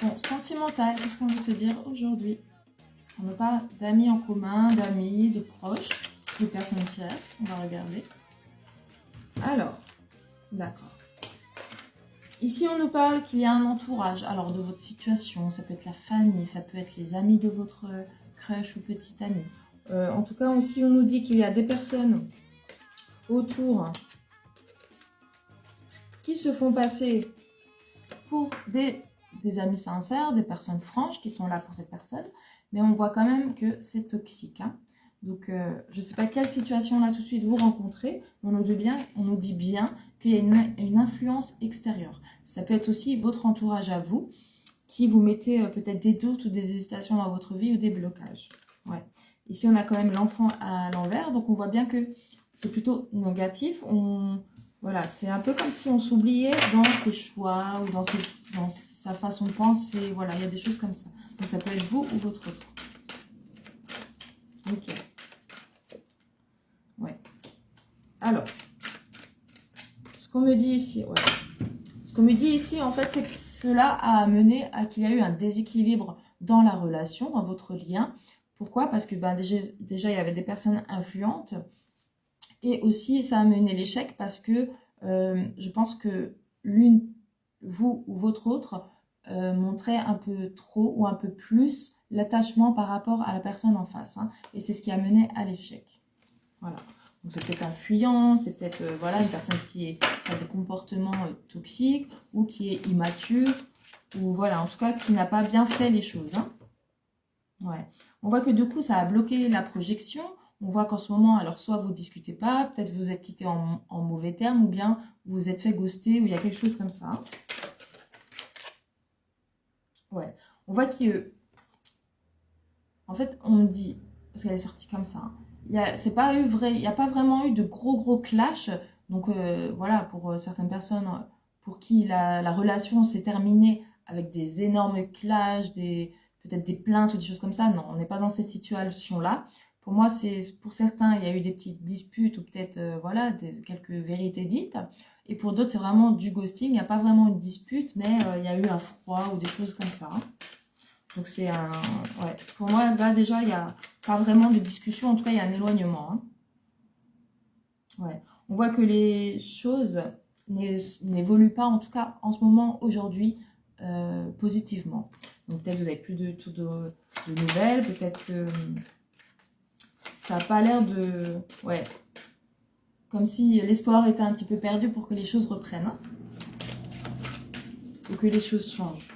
Bon, sentimental, qu'est-ce qu'on veut te dire aujourd'hui? On nous parle d'amis en commun, d'amis, de proches, de personnes tierces. On va regarder. Alors, d'accord. Ici, on nous parle qu'il y a un entourage. Alors, de votre situation, ça peut être la famille, ça peut être les amis de votre crush ou petit ami. En tout cas, aussi, on nous dit qu'il y a des personnes autour qui se font passer pour des amis sincères, des personnes franches qui sont là pour cette personne. Mais on voit quand même que c'est toxique. Hein. Donc, je ne sais pas quelle situation là tout de suite vous rencontrez, mais on nous dit bien qu'il y a une influence extérieure. Ça peut être aussi votre entourage à vous, qui vous mettez peut-être des doutes ou des hésitations dans votre vie ou des blocages. Ouais. Ici, on a quand même l'enfant à l'envers, donc on voit bien que c'est plutôt négatif. Voilà, c'est un peu comme si on s'oubliait dans ses choix ou dans sa façon de penser. Voilà, il y a des choses comme ça. Donc, ça peut être vous ou votre autre. Ok. Ouais. Alors, ce qu'on me dit ici, ouais. Ce qu'on me dit ici, en fait, c'est que cela a amené à qu'il y a eu un déséquilibre dans la relation, dans votre lien. Pourquoi? Parce que déjà, il y avait des personnes influentes. Et aussi, ça a mené l'échec parce que je pense que vous ou votre autre, montrait un peu trop ou un peu plus l'attachement par rapport à la personne en face. Hein. Et c'est ce qui a mené à l'échec. Voilà. Donc c'est peut-être un fuyant, c'est peut-être voilà, une personne qui a des comportements toxiques ou qui est immature, ou voilà, en tout cas qui n'a pas bien fait les choses. Hein. Ouais. On voit que du coup, ça a bloqué la projection. On voit qu'en ce moment, alors soit vous ne discutez pas, peut-être vous êtes quitté en mauvais termes, ou bien vous vous êtes fait ghoster, ou il y a quelque chose comme ça. Ouais. On voit que, en fait, on me dit, parce qu'elle est sortie comme ça, hein, il n'y a pas vraiment eu de gros clash. Donc voilà, pour certaines personnes pour qui la relation s'est terminée avec des énormes clashs, peut-être des plaintes ou des choses comme ça. Non, on n'est pas dans cette situation-là. Pour moi, pour certains, il y a eu des petites disputes ou peut-être voilà, quelques vérités dites. Et pour d'autres, c'est vraiment du ghosting. Il n'y a pas vraiment une dispute, mais il y a eu un froid ou des choses comme ça. Hein. Donc c'est un... Ouais. Pour moi, là déjà, il n'y a pas vraiment de discussion. En tout cas, il y a un éloignement. Hein. Ouais. On voit que les choses n'évoluent pas, en tout cas en ce moment, aujourd'hui, positivement. Donc peut-être que vous n'avez plus de nouvelles. Peut-être que ça n'a pas l'air de... Ouais. Comme si l'espoir était un petit peu perdu pour que les choses reprennent. Hein. Ou que les choses changent.